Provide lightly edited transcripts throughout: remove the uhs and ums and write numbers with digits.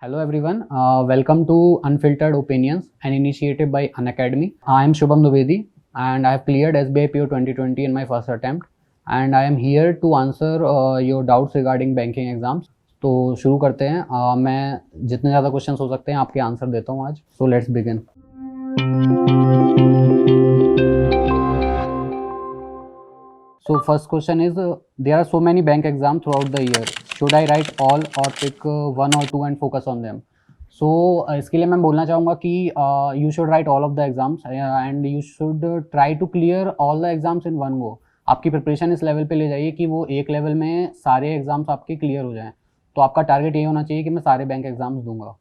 Hello everyone, welcome to Unfiltered Opinions, an initiative by Unacademy. I am Shubham Dwivedi and I have cleared SBI PO 2020 in my first attempt and I am here to answer your doubts regarding banking exams. तो शुरू करते हैं। मैं जितने ज़्यादा questions हो सकते हैं आपके आंसर देता हूँ आज। So let's begin. So first question is, there are so many bank exams throughout the year. Should I write all or pick one or two and focus on them? So इसके लिए मैं बोलना चाहूँगा कि you should write all of the exams and you should try to clear all the exams in one go. आपकी preparation इस level पे ले जाइए कि वो एक लेवल में सारे एग्जाम्स आपके क्लियर हो जाएं। तो आपका टारगेट ये होना चाहिए कि मैं सारे बैंक एग्जाम्स दूंगा।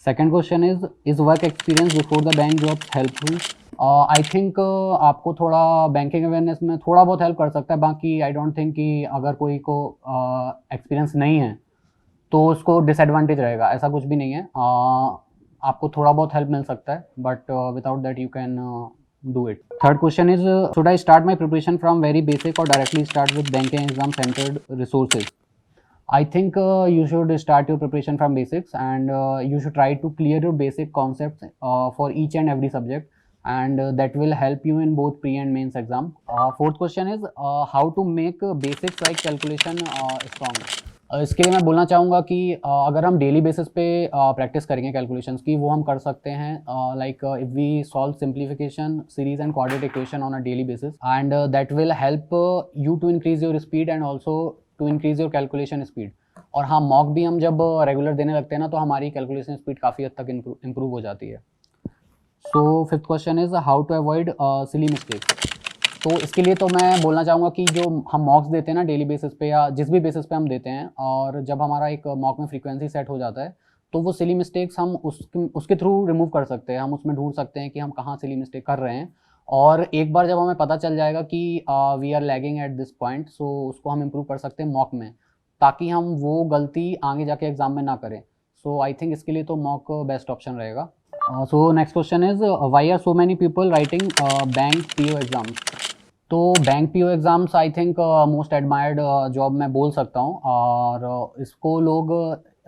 Second question is work experience before the bank job helpful? I think आपको थोड़ा बैंकिंग अवेयरनेस में थोड़ा बहुत हेल्प कर सकता है। बाकी आई डोंट थिंक कि अगर कोई को एक्सपीरियंस नहीं है तो उसको डिसएडवांटेज रहेगा, ऐसा कुछ भी नहीं है। आपको थोड़ा बहुत हेल्प मिल सकता है but without that you can do it. Third question is, should I start my preparation from very basic और directly start with banking exam centered resources? I think you should start your preparation from basics and you should try to clear your basic concepts for each and every subject and that will help you in both pre and mains exam. Fourth question is how to make basics like calculation strong. इसके लिए मैं बोलना चाहूँगा कि अगर हम daily basis पे practice करेंगे कैलकुलेशंस की, वो हम कर सकते हैं like if we solve simplification series and coordinate equation on a daily basis and that will help you to increase your speed and also to increase your calculation speed. और हाँ, mock भी हम जब रेगुलर देने लगते हैं ना तो हमारी कैलकुलेशन स्पीड काफ़ी हद तक इम्प्रूव हो जाती है। So fifth question is how to avoid silly mistakes. तो इसके लिए तो मैं बोलना चाहूँगा कि जो हम मॉक्स देते हैं ना डेली बेसिस पे या जिस भी बेसिस पे हम देते हैं, और जब हमारा एक मॉक में फ्रीक्वेंसी सेट हो जाता है तो वो सिली मिस्टेक्स हम उसके थ्रू रिमूव कर सकते हैं। हम उसमें ढूंढ सकते हैं कि हम कहाँ सिली मिस्टेक कर रहे हैं, और एक बार जब हमें पता चल जाएगा कि we are lagging at this point, so उसको हम इम्प्रूव कर सकते हैं मॉक में, ताकि हम वो गलती आगे जाके एग्जाम में ना करें। सो आई थिंक इसके लिए तो मॉक बेस्ट ऑप्शन रहेगा। So next question is, why are so many people writing bank PO exams? तो bank PO exams I think most admired job मैं बोल सकता हूँ, और इसको लोग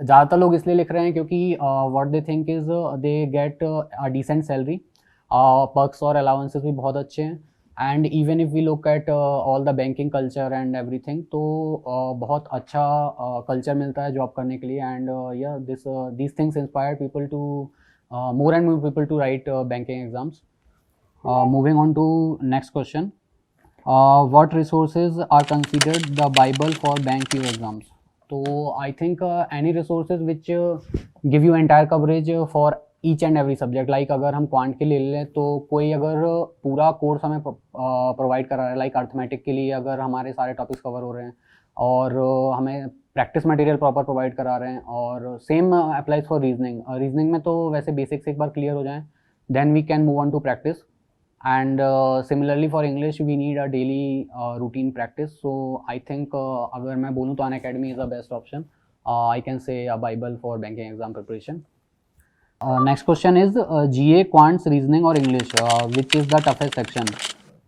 ज़्यादातर लोग इसलिए लिख रहे हैं क्योंकि what they think is they get a decent salary, perks और अलाउंसेस भी बहुत अच्छे हैं, and even if we look at all the banking culture and everything, तो बहुत अच्छा कल्चर मिलता है जॉब करने के लिए। एंड या this things inspire people to more and more people to write banking exams. Moving on to next question, what resources are considered the Bible for bank PO exams? तो I think any resources which give you entire coverage for each and every subject. Like अगर हम quant के लिए ले लें तो कोई अगर पूरा कोर्स हमें प्रोवाइड करा रहा है, लाइक अर्थमेटिक के लिए अगर हमारे सारे टॉपिक्स कवर हो रहे हैं और हमें प्रैक्टिस मटेरियल प्रॉपर प्रोवाइड करा रहे हैं, और same applies for reasoning. Reasoning में तो वैसे बेसिक्स एक बार क्लियर हो जाएं, then we can move on to practice. And similarly for English we need a daily routine practice. So I think अगर मैं बोलूँ तो Unacademy is the best option. I can say a Bible for banking exam preparation. Next question is GA, Quants, Reasoning और English, which is the toughest section?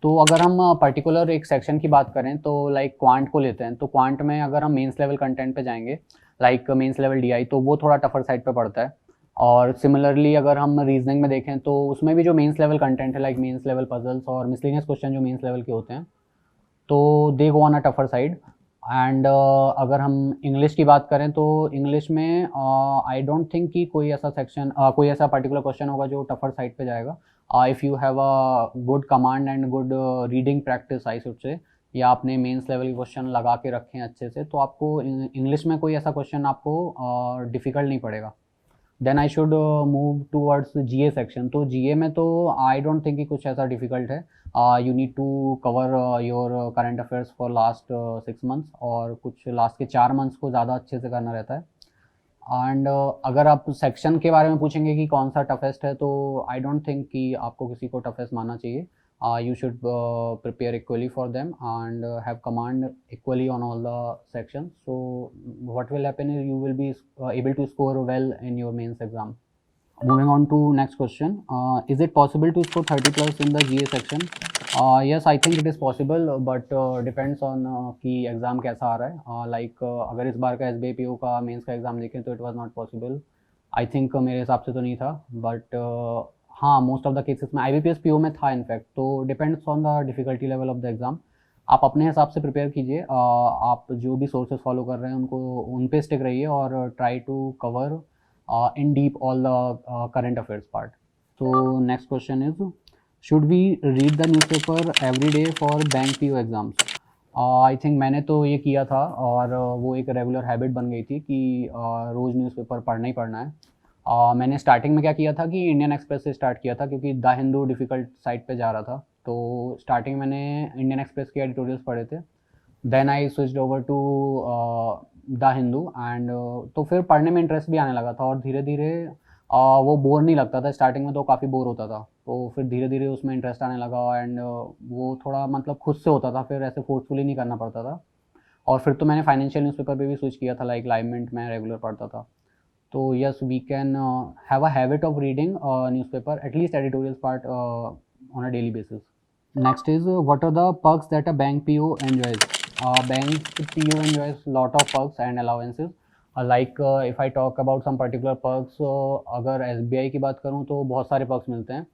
तो अगर हम particular एक section की बात करें तो लाइक क्वांट को लेते हैं, तो क्वांट में अगर हम मेंस लेवल कंटेंट पे जाएंगे, लाइक मेंस लेवल DI, तो वो थोड़ा टफर साइड पे पड़ता है। और सिमिलरली अगर हम रीजनिंग में देखें तो उसमें भी जो मेंस लेवल कंटेंट है, लाइक मेंस लेवल पजल्स और मिसलेनियस क्वेश्चन जो मेंस लेवल के होते हैं, तो they go on a tougher side. And अगर हम इंग्लिश की बात करें तो इंग्लिश में आई डोंट थिंक कि कोई ऐसा सेक्शन कोई ऐसा पर्टिकुलर क्वेश्चन होगा जो टफर साइड पे जाएगा। If you have a good command and good reading practice I should say, या आपने मेंस लेवल के क्वेश्चन लगा के रखे हैं अच्छे से, तो आपको इंग्लिश में कोई ऐसा क्वेश्चन आपको डिफ़िकल्ट नहीं पड़ेगा। Then I should move towards GA section. तो GA में तो आई डोंट थिंक कि कुछ ऐसा डिफ़िकल्ट है। You need to cover your current affairs for last 6 months, और कुछ लास्ट के 4 मंथ्स को ज़्यादा अच्छे से करना रहता है। एंड अगर आप सेक्शन के बारे में पूछेंगे कि कौन सा टफेस्ट है, तो आई डोंट थिंक कि आपको किसी को टफेस्ट मानना चाहिए। You should prepare equally for them and have command equally on all the sections. So what will happen is you will be able to score well in your mains exam. Moving on to next question, is it possible to score 30 plus in the GA section? Yes, I think it is possible, but depends on कि exam कैसा आ रहा है। Like अगर इस बार का S B I P O का मेंस का एग्ज़ाम देखें तो it was not possible. I think मेरे हिसाब से तो नहीं था, बट हाँ, मोस्ट ऑफ द केसेस में I B P S P O में था इनफैक्ट। तो depends on the difficulty level of the exam. आप अपने हिसाब से प्रिपेयर कीजिए। आप जो भी सोर्सेज फॉलो कर रहे हैं उनको उन पे स्टिक रहिए और try to cover in deep all the current affairs part. So next question is, should we read the newspaper every day for bank PO exams? I think मैंने तो ये किया था और वो एक रेगुलर हैबिट बन गई थी कि रोज़ न्यूज़पेपर पढ़ना ही पढ़ना है। मैंने स्टार्टिंग में क्या किया था कि इंडियन एक्सप्रेस से स्टार्ट किया था क्योंकि द हिंदू डिफ़िकल्ट साइट पे जा रहा था। तो स्टार्टिंग मैंने इंडियन एक्सप्रेस के एडिटोरियल्स पढ़े थे। Then I switched over to the Hindu and तो फिर पढ़ने में इंटरेस्ट भी आने लगा था और धीरे धीरे वो बोर नहीं लगता था। स्टार्टिंग में तो काफ़ी बोर होता था, तो फिर धीरे धीरे उसमें इंटरेस्ट आने लगा एंड वो थोड़ा मतलब खुद से होता था, फिर ऐसे फोर्सफुली नहीं करना पड़ता था। और फिर तो मैंने फाइनेंशियल न्यूज़पेपर पे भी स्विच किया था, लाइक लाइव मिंट में रेगुलर पढ़ता था। तो yes, we can have a habit of reading newspaper at least editorial part on a daily basis. Next is, what are the perks that a bank PO enjoys? Bank PO enjoys lot of perks and allowances. If I talk about some particular perks, अगर SBI की बात करूँ तो बहुत सारे perks मिलते हैं.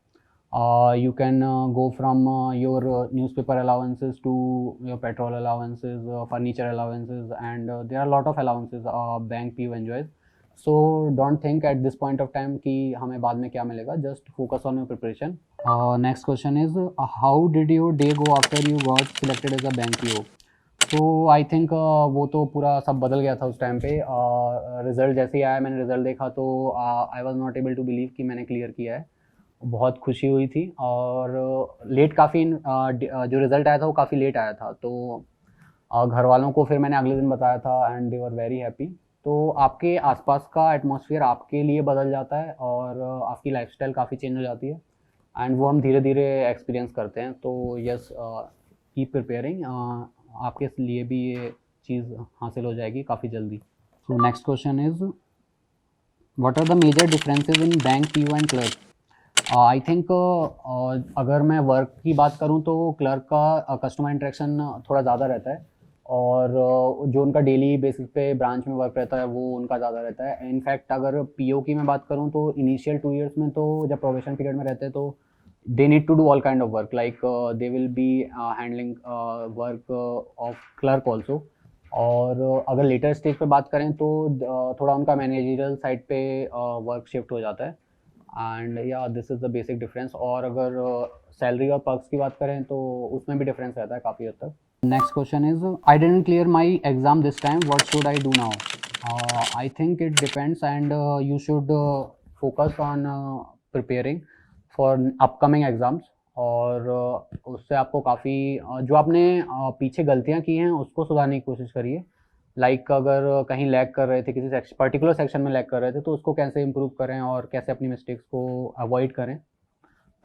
You can go from your newspaper allowances to your petrol allowances, furniture allowances, and there are a lot of allowances bank PO enjoys. So don't think at this point of time कि हमें बाद में क्या मिलेगा. Just focus on your preparation. Next question is, how did your day go after you got selected as a bank PO? तो I think वो तो पूरा सब बदल गया था उस टाइम पे। रिज़ल्ट जैसे ही आया, मैंने रिज़ल्ट देखा तो I was not able to believe कि मैंने क्लियर किया है। बहुत खुशी हुई थी और लेट काफ़ी जो रिज़ल्ट आया था वो काफ़ी लेट आया था। तो घर वालों को फिर मैंने अगले दिन बताया था and they were very happy. तो आपके आसपास का एटमॉस्फेयर आपके लिए बदल जाता है और आपकी लाइफस्टाइल काफ़ी चेंज हो जाती है एंड वो हम धीरे धीरे एक्सपीरियंस करते हैं। तो यस, कीप प्रिपेयरिंग, आपके लिए भी ये चीज़ हासिल हो जाएगी काफ़ी जल्दी। So next question is, what are the major differences in bank PO and clerk? I think अगर मैं वर्क की बात करूं तो क्लर्क का कस्टमर इंटरेक्शन थोड़ा ज़्यादा रहता है और जो उनका डेली बेसिस पे ब्रांच में वर्क रहता है वो उनका ज़्यादा रहता है। इनफैक्ट अगर पीओ की मैं बात करूं तो इनिशियल 2 years में तो जब प्रोबेशन पीरियड में रहते हैं तो they need to do all kind of work, like they will be handling work of clerk also. और अगर लेटर स्टेज पे बात करें तो थोड़ा उनका मैनेजरियल साइड पे वर्क शिफ्ट हो जाता है एंड या this is the basic difference. और अगर सैलरी और पर्क्स की बात करें तो उसमें भी डिफरेंस रहता है काफ़ी हद तक। Next question is, I didn't clear my exam this time, what should I do now? I think it depends and you should focus on preparing for upcoming exams. और उससे आपको काफ़ी जो आपने पीछे गलतियाँ की हैं उसको सुधारने की कोशिश करिए। लाइक अगर कहीं लैग कर रहे थे, किसी पर्टिकुलर सेक्शन में लैग कर रहे थे तो उसको कैसे इम्प्रूव करें और कैसे अपनी मिस्टेक्स को अवॉइड करें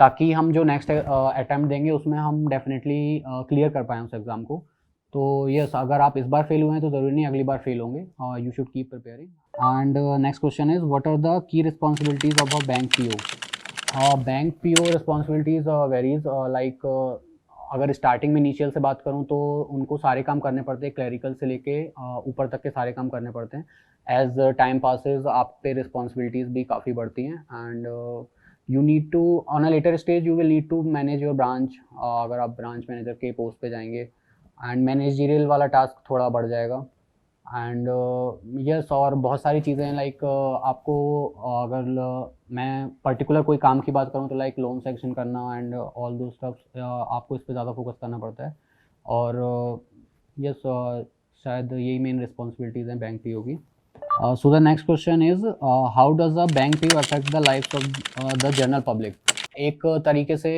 ताकि हम जो नेक्स्ट अटैम्प्ट देंगे उसमें हम डेफिनेटली क्लियर कर पाएँ उस एग्ज़ाम को। तो यस, अगर आप इस बार फेल हुए हैं तो ज़रूरी नहीं अगली बार फेल होंगे। You should keep preparing. And next question is, what are the key responsibilities of a bank PO? Bank PO responsibilities varies, like अगर स्टार्टिंग में इनिशियल से बात करूँ तो उनको सारे काम करने पड़ते हैं, क्लरिकल से लेके ऊपर तक के सारे काम करने पड़ते हैं। एज टाइम पासेस आप पे रिस्पॉन्सिबिलिटीज़ भी काफ़ी बढ़ती हैं and you need to on a later stage you will need to manage your branch. अगर आप ब्रांच मैनेजर के पोस्ट पे जाएंगे एंड मैनेजरियल वाला टास्क थोड़ा बढ़ जाएगा एंड यस, और बहुत सारी चीज़ें हैं लाइक आपको अगर मैं पर्टिकुलर कोई काम की बात करूँ तो लाइक लोन सेक्शन करना एंड ऑल दो स्टफ्स, आपको इस पे ज़्यादा फोकस करना पड़ता है। और यस, शायद यही मेन रिस्पॉन्सिबिलिटीज़ हैं बैंक पीओ की। So the next question is, how does a bank PO affect the life of the general public? एक तरीके से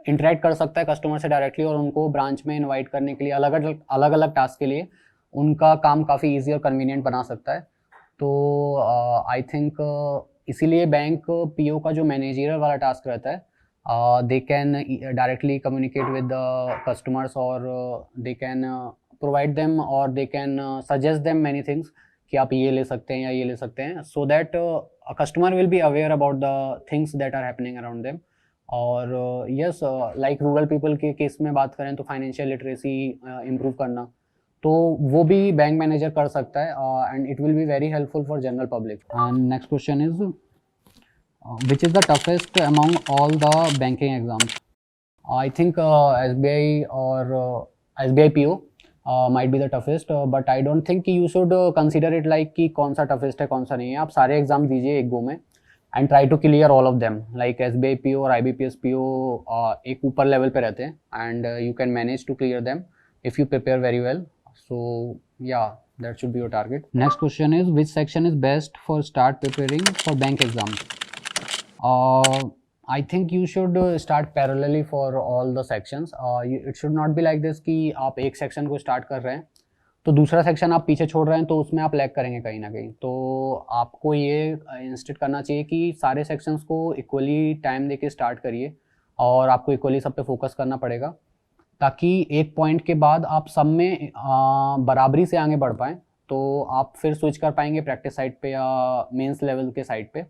इंटरेक्ट कर सकता है कस्टमर से डायरेक्टली और उनको ब्रांच में इनवाइट करने के लिए अलग अलग टास्क के लिए उनका काम काफ़ी ईजी और कन्वीनियंट बना सकता है। तो आई थिंक इसीलिए बैंक पीओ का जो मैनेजरियल वाला टास्क रहता है, they can directly communicate with the customers और दे कैन प्रोवाइड देम और they can suggest them many things कि आप ये ले सकते हैं या ये ले सकते हैं, so that customer will be aware about the things that are happening around them. और यस, लाइक रूरल पीपल के केस में बात करें तो फाइनेंशियल लिटरेसी इम्प्रूव करना, तो वो भी बैंक मैनेजर कर सकता है, and it will be very helpful for general public. And next question is which is the toughest among all the banking exams. I think SBI or SBI PO might be the toughest, but I don't think कि you should consider it like कि कौन सा toughest है कौन सा नहीं है. आप सारे एग्जाम दीजिए एक गो में and try to clear all of them. Like SBI PO और IBPS PO एक ऊपर लेवल पे रहते हैं and you can manage to clear them if you prepare very well. So yeah, that should be your target. Next question is which section is best for start preparing for bank exams? I think you should start parallelly for all the sections. It should not be like this कि आप एक section को start कर रहे हैं तो दूसरा section आप पीछे छोड़ रहे हैं तो उसमें आप लैग करेंगे कहीं ना कहीं. तो आपको ये इंस्टेड करना चाहिए कि सारे सेक्शंस को इक्वली टाइम देके स्टार्ट करिए और आपको इक्वली सब पे फोकस करना पड़ेगा ताकि एक पॉइंट के बाद आप सब में बराबरी से आगे बढ़ पाएँ. तो आप फिर स्विच कर पाएंगे प्रैक्टिस साइड पे या मेंस लेवल के साइड पे.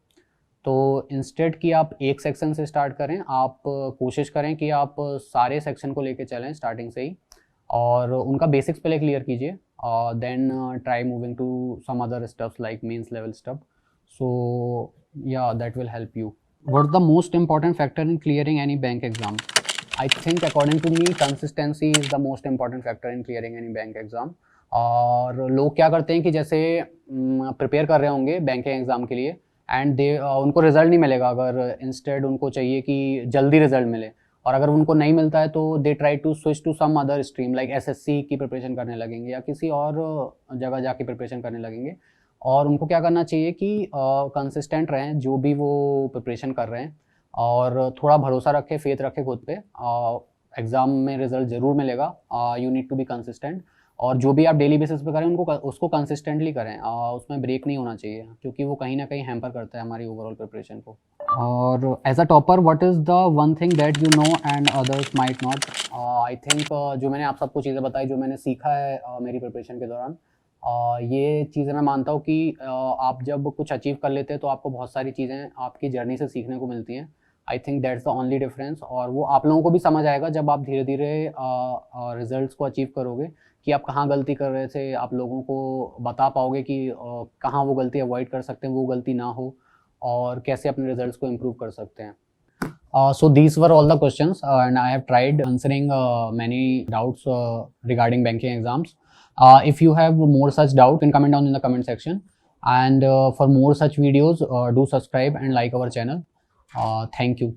तो इंस्टेड कि आप एक सेक्शन से स्टार्ट करें, आप कोशिश करें कि आप सारे सेक्शन को लेके चलें स्टार्टिंग से ही और उनका बेसिक्स पहले क्लियर कीजिए, then try moving to some other stuffs like mains level stuff. So या that will help you. What the most important factor in clearing any bank exam? I think according to me consistency is the most important factor in clearing any bank exam. और लोग क्या करते हैं कि जैसे prepare कर रहे होंगे बैंकिंग एग्ज़ाम के लिए एंड उनको रिजल्ट नहीं मिलेगा, अगर इंस्टेड उनको चाहिए कि जल्दी रिजल्ट मिले और अगर उनको नहीं मिलता है तो they try to switch to some other stream like SSC की प्रिपरेशन करने लगेंगे या किसी और जगह जाके प्रिपरेशन करने लगेंगे. और उनको क्या करना चाहिए कि कंसिस्टेंट रहें जो भी वो प्रिपरेशन कर रहे हैं और थोड़ा भरोसा रखें, फेथ रखें खुद पे. एग्ज़ाम में रिजल्ट ज़रूर मिलेगा. You need to be consistent और जो भी आप डेली बेसिस पे करें उनको उसको कंसिस्टेंटली करें, उसमें ब्रेक नहीं होना चाहिए क्योंकि वो कहीं ना कहीं हैम्पर करता है हमारी ओवरऑल प्रिपरेशन को. और as a topper what is the one thing that you know and others might not? I think जो मैंने आप सबको चीज़ें बताई जो मैंने सीखा है मेरी प्रिपरेशन के दौरान, ये चीज़ें मैं मानता हूँ कि आप जब कुछ अचीव कर लेते हैं तो आपको बहुत सारी चीज़ें आपकी जर्नी से सीखने को मिलती हैं. I think that's the only difference और वो आप लोगों को भी समझ आएगा जब आप धीरे धीरे रिजल्ट्स को अचीव करोगे कि आप कहाँ गलती कर रहे थे. आप लोगों को बता पाओगे कि कहाँ वो गलती अवॉइड कर सकते हैं, वो गलती ना हो और कैसे अपने रिजल्ट्स को इम्प्रूव कर सकते हैं. So these were all the questions and I have tried answering many doubts regarding banking exams. If you have more such doubt, you can comment down in the comment section. And for more such videos, do subscribe and like our channel. Thank you.